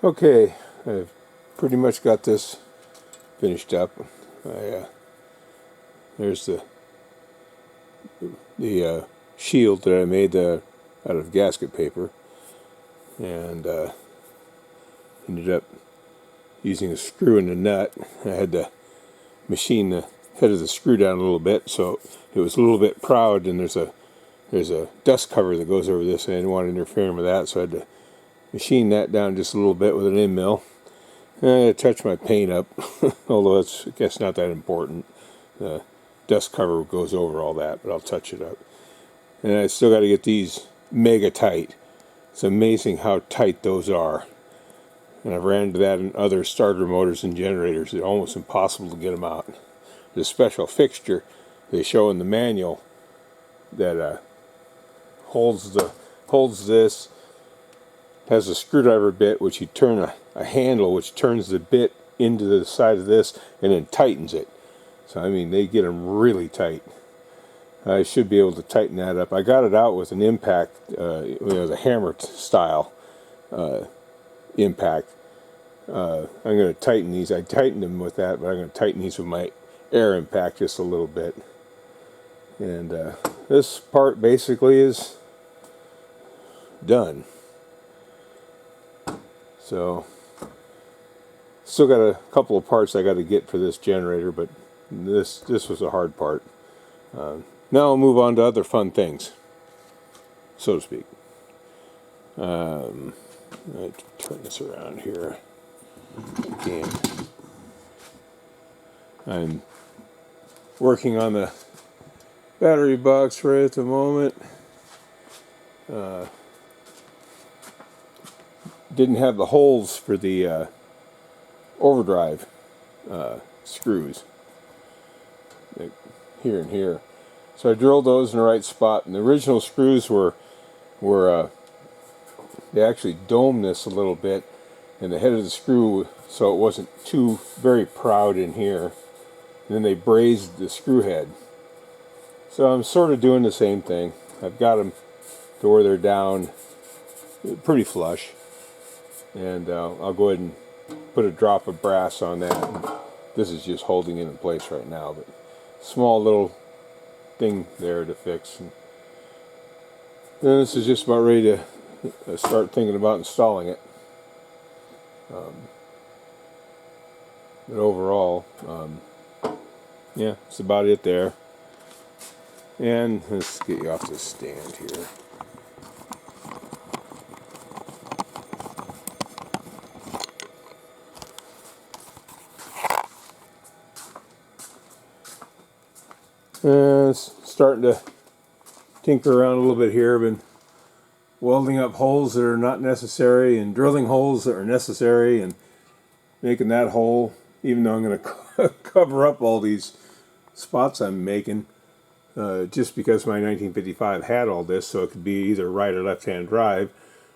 Okay, I've pretty much got this finished up. There's the shield that I made out of gasket paper, and ended up using a screw and a nut. I had to machine the head of the screw down a little bit, so it was a little bit proud, and there's a dust cover that goes over this, and I didn't want to interfere with that, so I had to machine that down just a little bit with an end mill. And I touch my paint up, although it's, I guess, not that important. The dust cover goes over all that, but I'll touch it up. And I still got to get these mega tight. It's amazing how tight those are. And I've ran into that in other starter motors and generators. It's almost impossible to get them out. There's a special fixture they show in the manual that holds this, has a screwdriver bit which you turn a handle which turns the bit into the side of this and then tightens it. So I mean, they get them really tight. I should be able to tighten that up. I got it out with an impact, the hammer style impact. I'm going to tighten these. I tightened them with that, but I'm going to tighten these with my air impact just a little bit. And this part basically is done. So, still got a couple of parts I got to get for this generator, but this was a hard part. Now I'll move on to other fun things, so to speak. Let's turn this around here again. I'm working on the battery box right at the moment. Didn't have the holes for the overdrive screws, like here and here. So I drilled those in the right spot, and the original screws were they actually domed this a little bit in the head of the screw so it wasn't too very proud in here. And then they brazed the screw head. So I'm sort of doing the same thing. I've got them to where they're down pretty flush, and I'll go ahead and put a drop of brass on that. This is just holding it in place right now, but small little thing there to fix. And then this is just about ready to start thinking about installing it. But overall, yeah, that's about it there. And let's get you off this stand here. Starting to tinker around a little bit here. I've been welding up holes that are not necessary and drilling holes that are necessary and making that hole, even though I'm going to cover up all these spots I'm making, just because my 1955 had all this, so it could be either right or left-hand drive.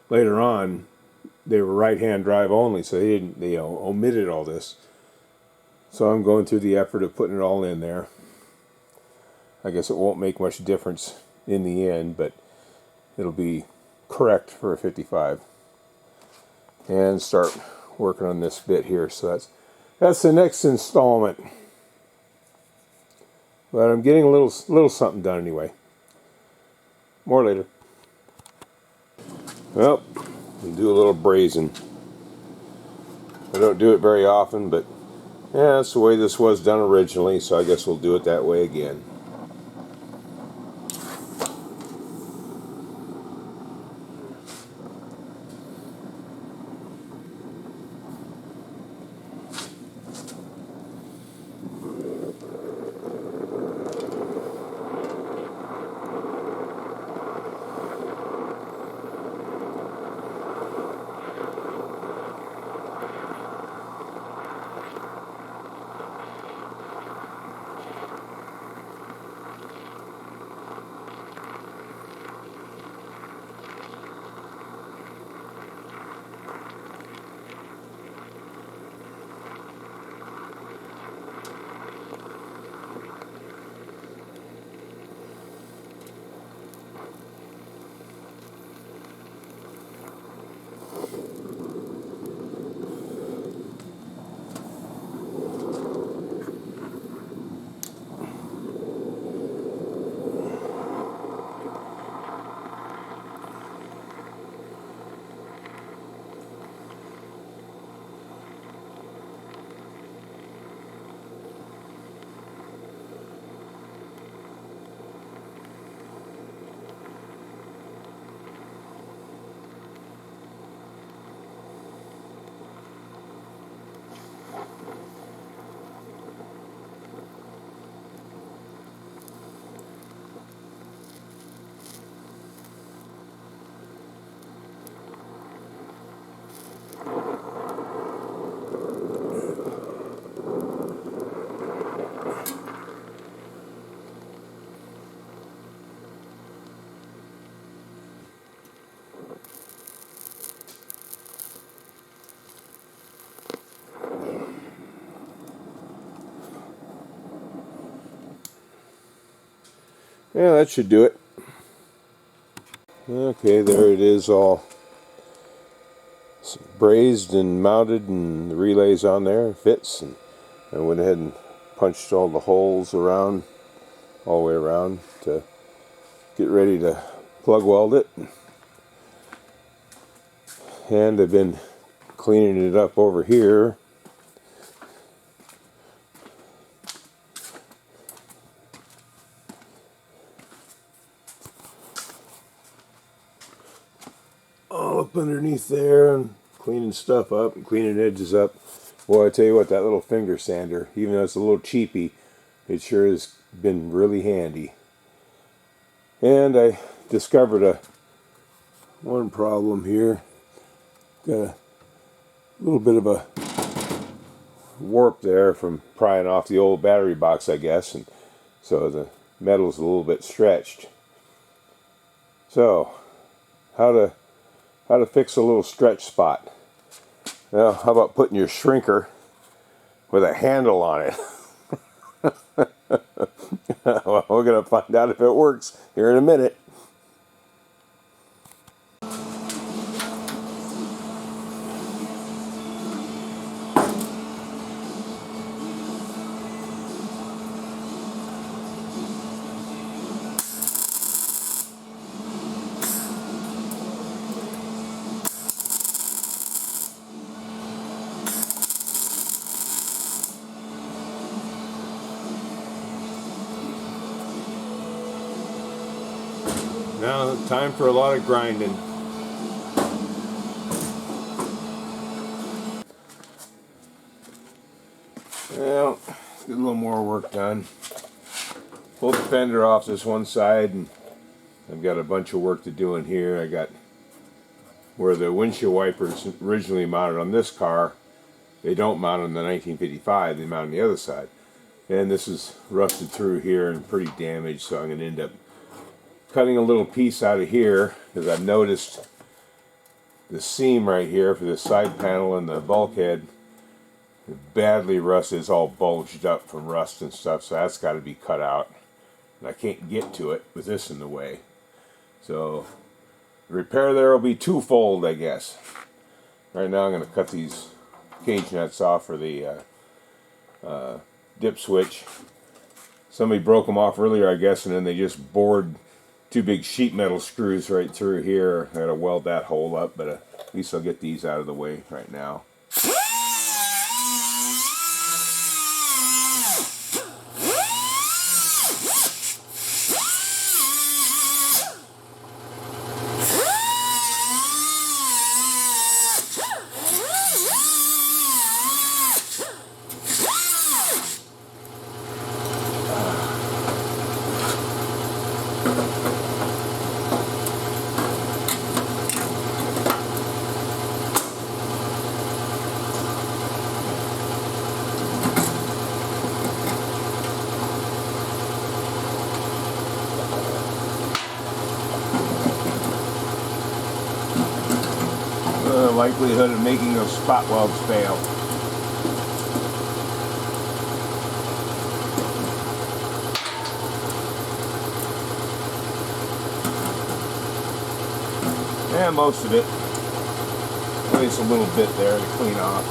Later on, they were right-hand drive only, so they omitted all this. So I'm going through the effort of putting it all in there. I guess it won't make much difference in the end, but it'll be correct for a 55. And start working on this bit here. So that's the next installment. But I'm getting a little something done anyway. More later. Well, we'll do a little brazing. I don't do it very often, but yeah, that's the way this was done originally, so I guess we'll do it that way again. Yeah, that should do it. Okay, there it is, all brazed and mounted, and the relay's on there, fits, and I went ahead and punched all the holes around, all the way around, to get ready to plug weld it. And I've been cleaning it up over here. All up underneath there, and cleaning stuff up and cleaning edges up. Boy, I tell you what, that little finger sander, even though it's a little cheapy, it sure has been really handy. And I discovered one problem here. Got a little bit of a warp there from prying off the old battery box, I guess, and so the metal's a little bit stretched. So, how to fix a little stretch spot? Well, how about putting your shrinker with a handle on it? Well, we're going to find out if it works here in a minute. Now, time for a lot of grinding. Well, let's get a little more work done. Pulled the fender off this one side, and I've got a bunch of work to do in here. I got where the windshield wipers originally mounted on this car. They don't mount on the 1955, they mount on the other side. And this is rusted through here and pretty damaged, so I'm going to end up cutting a little piece out of here, because I've noticed the seam right here for the side panel and the bulkhead badly rusted. It's all bulged up from rust and stuff, so that's got to be cut out. And I can't get to it with this in the way. So the repair there will be twofold, I guess. Right now I'm going to cut these cage nuts off for the dip switch. Somebody broke them off earlier, I guess, and then they just bored two big sheet metal screws right through here. I gotta weld that hole up, but at least I'll get these out of the way right now. Likelihood of making those spot welds fail. Yeah, most of it. At least a little bit there to clean off.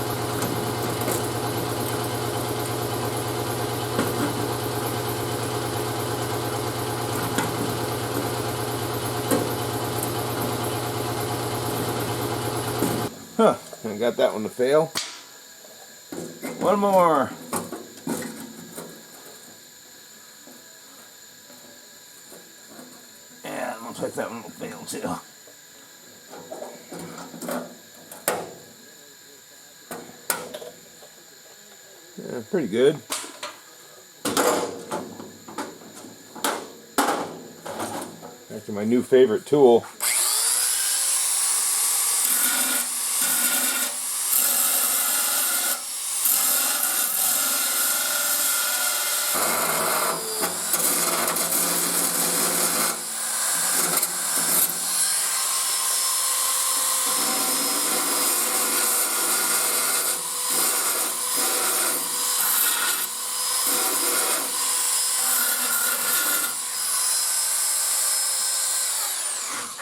Huh, I got that one to fail. One more. Yeah, looks like that one will fail too. Yeah, pretty good. Back to my new favorite tool.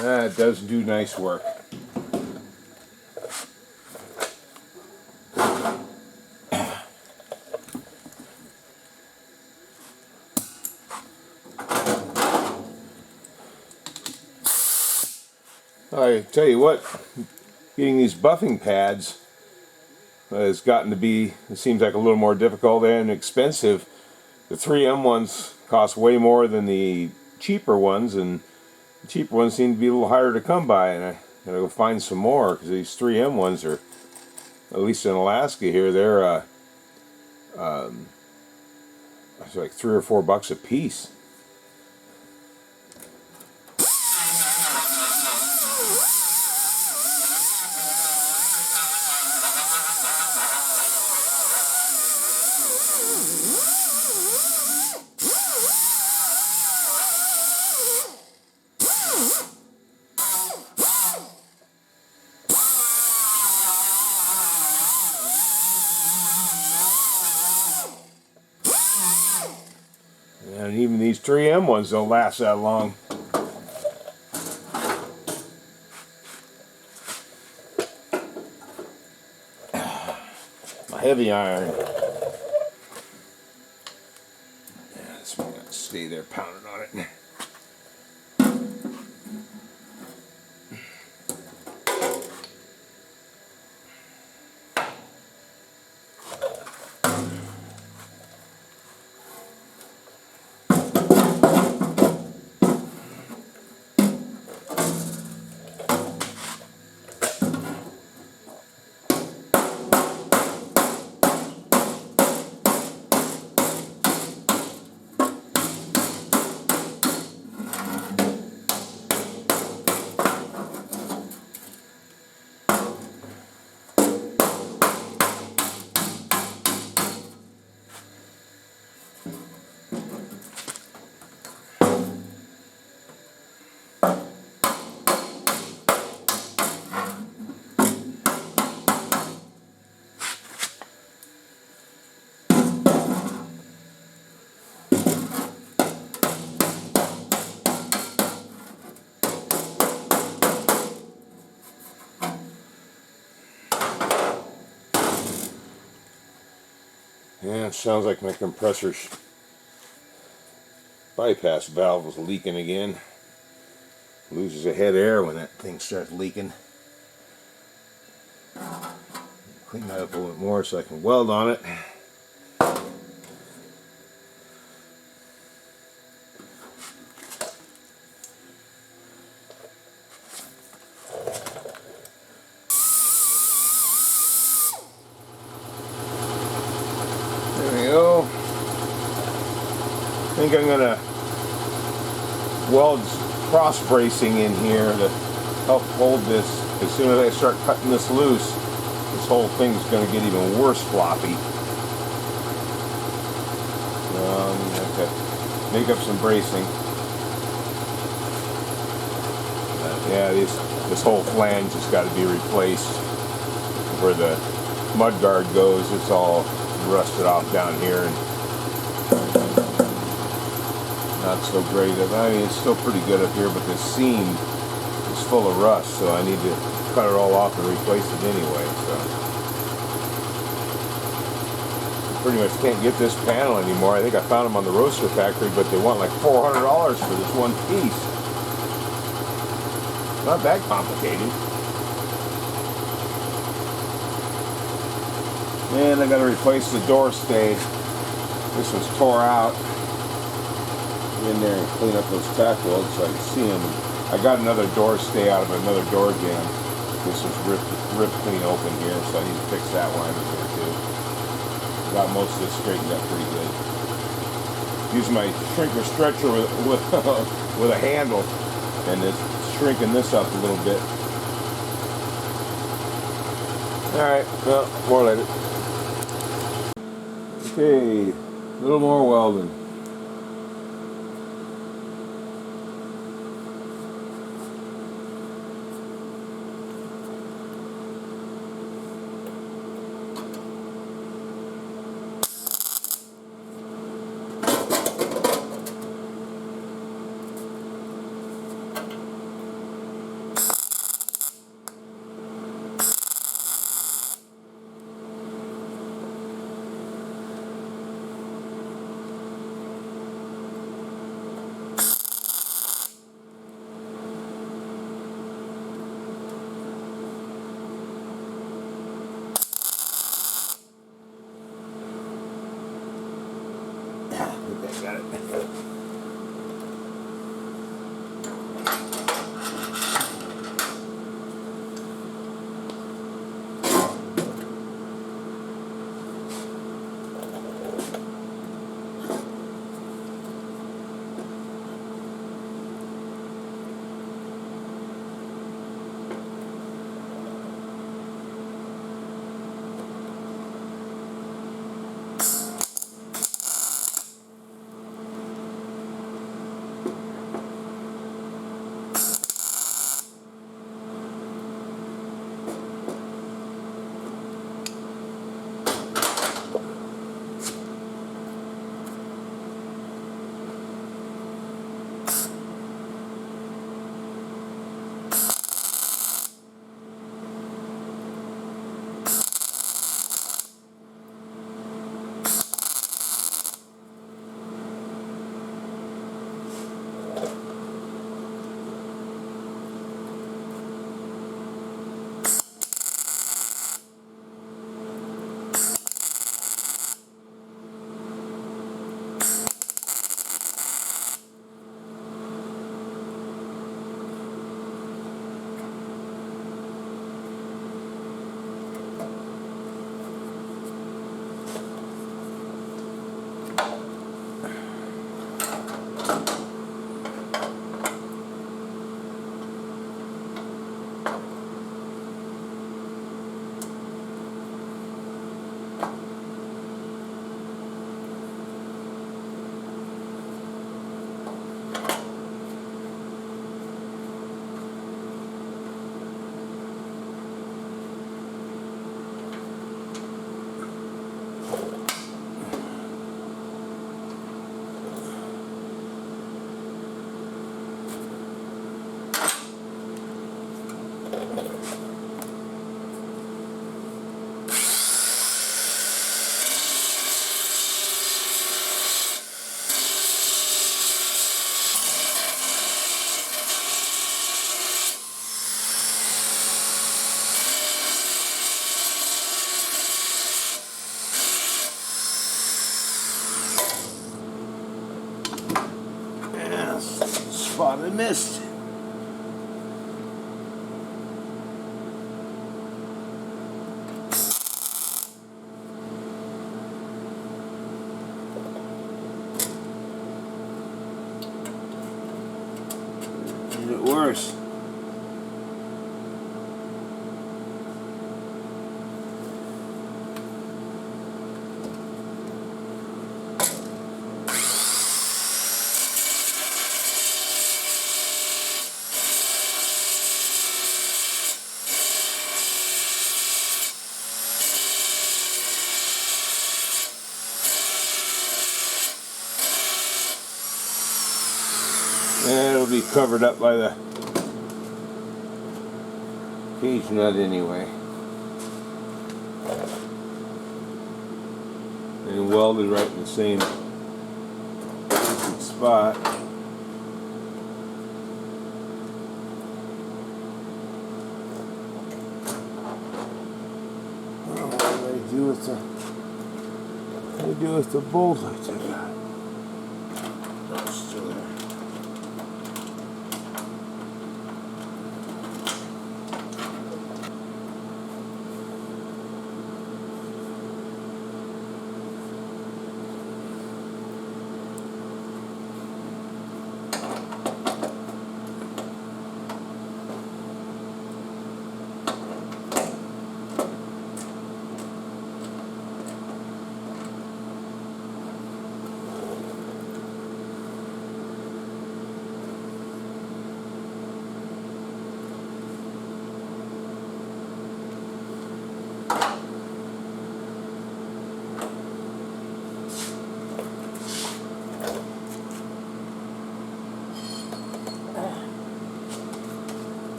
That does do nice work. I tell you what, getting these buffing pads has gotten to be, it seems like a little more difficult and expensive. The 3M ones cost way more than the cheaper ones, and the cheaper ones seem to be a little harder to come by, and I gotta go find some more, because these 3M ones are, at least in Alaska here, they're it's like $3 or $4 a piece. And even these 3M ones don't last that long. A heavy iron. Yeah, this one got to stay there pounding on it. Yeah, it sounds like my compressor bypass valve was leaking again. Loses a head of air when that thing starts leaking. Clean that up a little bit more so I can weld on it. There we go. I think I'm going to weld cross bracing in here to help hold this. As soon as I start cutting this loose, this whole thing is going to get even worse floppy. I have to make up some bracing. Yeah, this whole flange has got to be replaced. Where the mud guard goes, it's all rusted off down here and not so great. I mean, it's still pretty good up here, but this seam is full of rust, so I need to cut it all off and replace it anyway. So I pretty much can't get this panel anymore. I think I found them on the roaster factory, but they want like $400 for this one piece. Not that complicated. And I got to replace the door stay. This was tore out. Get in there and clean up those tack welds so I can see them. I got another door stay out of another door jam. This was ripped clean open here, so I need to fix that one in there too. Got most of this straightened up pretty good. Use my shrinker stretcher with a handle, and it's shrinking this up a little bit. Alright, well, more later. Okay, a little more welding. think I got it. Spot I missed. Made it worse. And it'll be covered up by the cage nut anyway. And welded right in the same spot. What do I do with the bolt I took out? That's still there.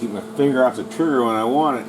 keep my finger off the trigger when I want it.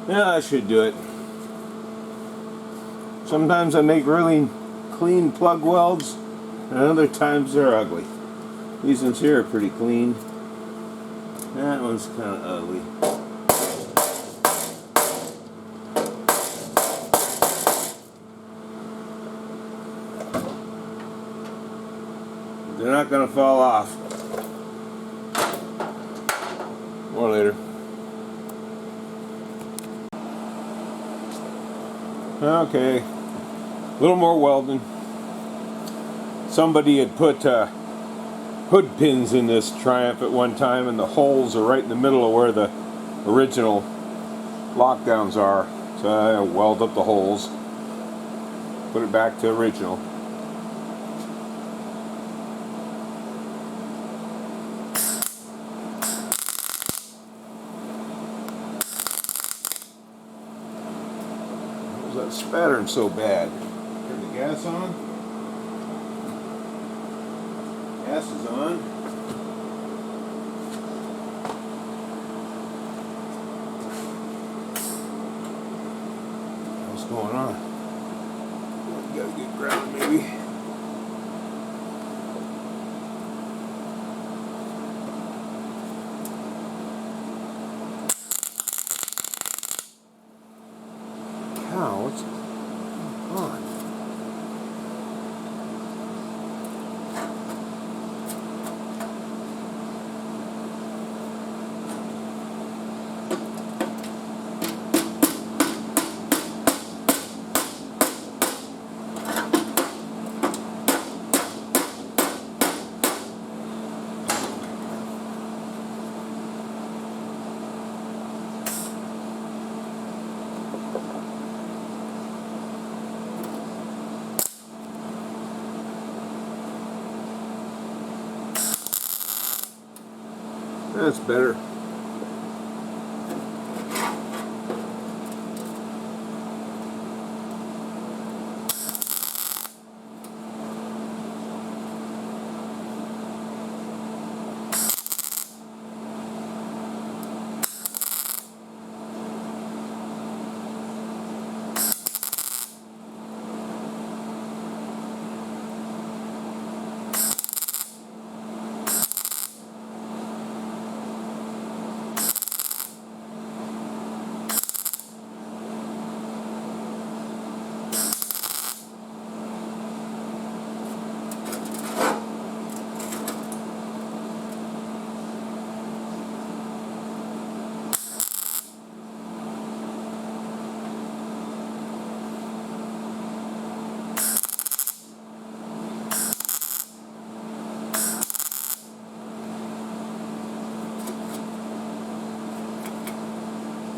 Yeah, I should do it. Sometimes I make really clean plug welds, and other times they're ugly. These ones here are pretty clean. That one's kind of ugly. They're not going to fall off. More later. Okay, a little more welding. Somebody had put hood pins in this Triumph at one time, and the holes are right in the middle of where the original lockdowns are. So I weld up the holes, put it back to original. Why was that spattering so bad? Turn the gas on. Gas is on. What's going on? You gotta get ground, maybe. Cow, what's going on? That's better.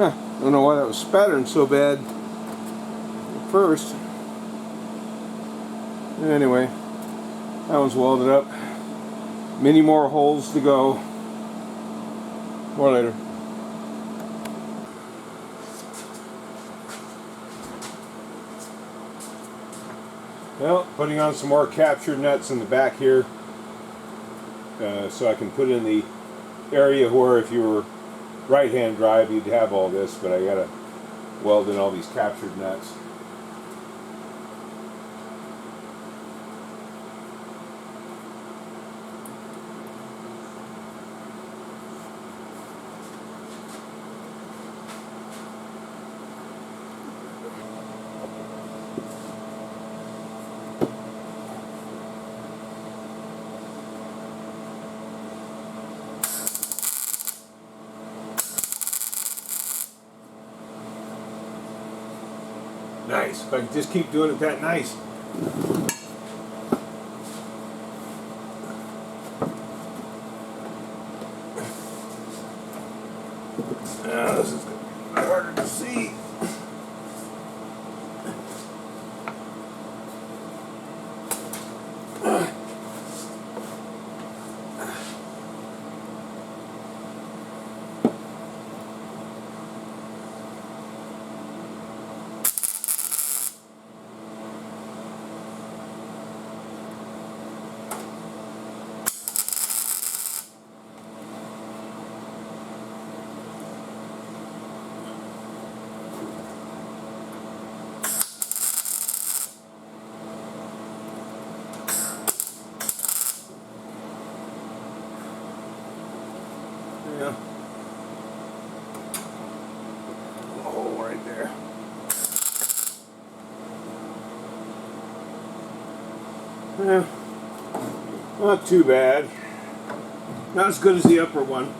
I don't know why that was spattering so bad at first. Anyway, that one's welded up. Many more holes to go. More later. Well, putting on some more captured nuts in the back here, so I can put in the area where if you were right-hand drive you'd have all this, but I gotta weld in all these captured nuts. Nice. If I can just keep doing it that nice. This is harder to see. Yeah. A hole right there. Yeah. Not too bad. Not as good as the upper one.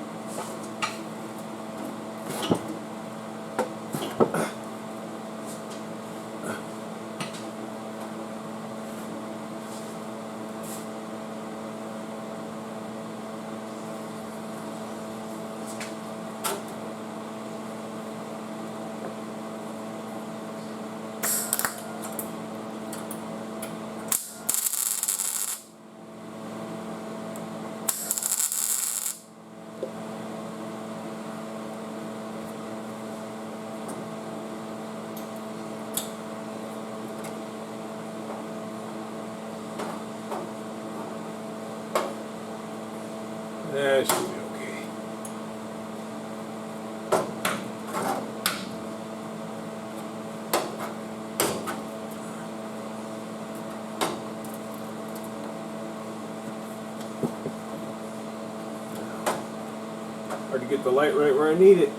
That should be okay. Hard to get the light right where I need it.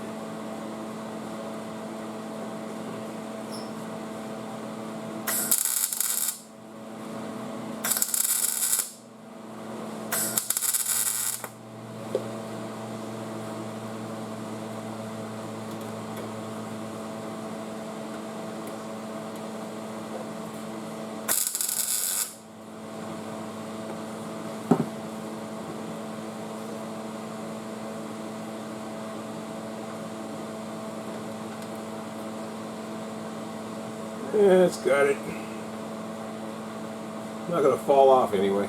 Yeah, it's got it. Not going to fall off anyway.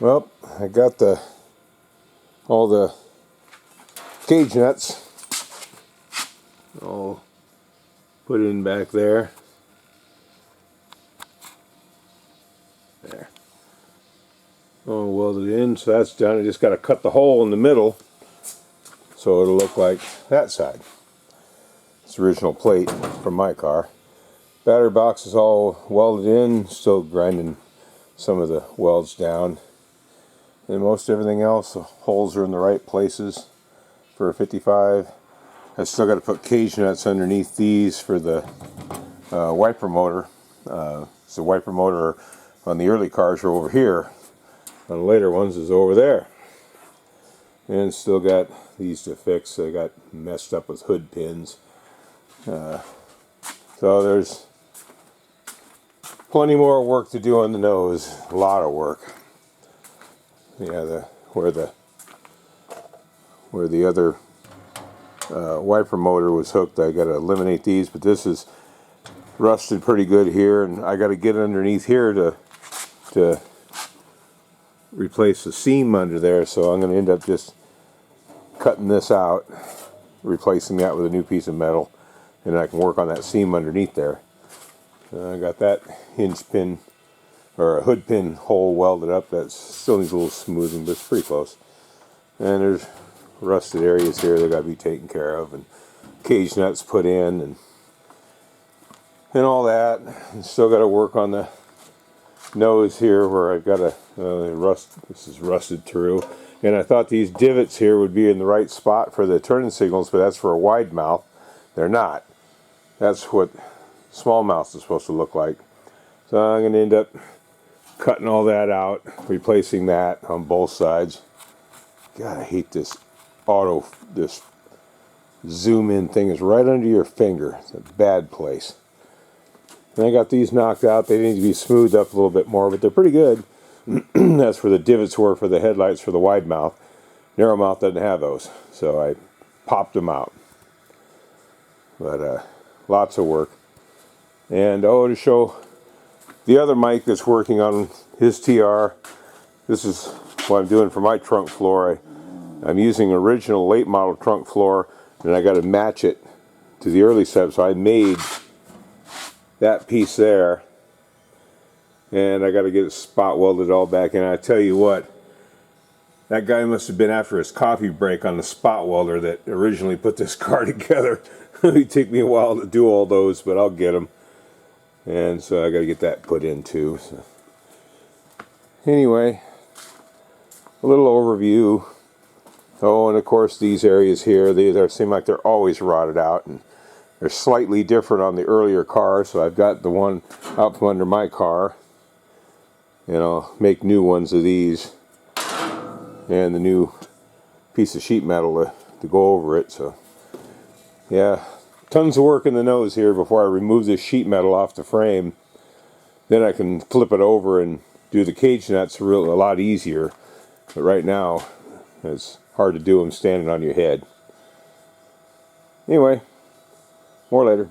Well, I got all the cage nuts all put in back there. There. All welded in, so that's done. I just got to cut the hole in the middle so it'll look like that side. It's the original plate from my car. Battery box is all welded in, still grinding some of the welds down. And most everything else, the holes are in the right places for a 55. I still got to put cage nuts underneath these for the wiper motor. So the wiper motor on the early cars are over here. On the later ones is over there. And still got these to fix. I got messed up with hood pins. So there's plenty more work to do on the nose. A lot of work. Yeah, where the other wiper motor was hooked, I got to eliminate these. But this is rusted pretty good here, and I got to get underneath here to replace the seam under there. So I'm going to end up just cutting this out, replacing that with a new piece of metal, and I can work on that seam underneath there. I got that hinge pin or a hood pin hole welded up. That still needs a little smoothing, but it's pretty close. And there's rusted areas here that got to be taken care of, and cage nuts put in, and all that. And still got to work on the nose here where I've got a this is rusted through. And I thought these divots here would be in the right spot for the turning signals, but that's for a wide mouth. They're not. That's what small mouths is supposed to look like. So I'm going to end up cutting all that out, replacing that on both sides. God, I hate this this zoom in thing is right under your finger. It's a bad place. And I got these knocked out. They need to be smoothed up a little bit more, but they're pretty good. That's where the divots were for the headlights for the wide mouth. Narrow mouth doesn't have those, so I popped them out. But lots of work. And to show the other mic that's working on his TR, this is what I'm doing for my trunk floor. I'm using original late model trunk floor, and I got to match it to the early setup. So I made that piece there, and I got to get it spot welded all back in. I tell you what, that guy must have been after his coffee break on the spot welder that originally put this car together. It'd take me a while to do all those, but I'll get them. And so I got to get that put in too. So anyway, a little overview. Oh, and of course these areas here, they seem like they're always rotted out, and they're slightly different on the earlier car. So I've got the one out from under my car, and I'll make new ones of these, and the new piece of sheet metal to go over it. So yeah, tons of work in the nose here before I remove this sheet metal off the frame. Then I can flip it over and do the cage nuts a lot easier. But right now, it's hard to do them standing on your head. Anyway, more later.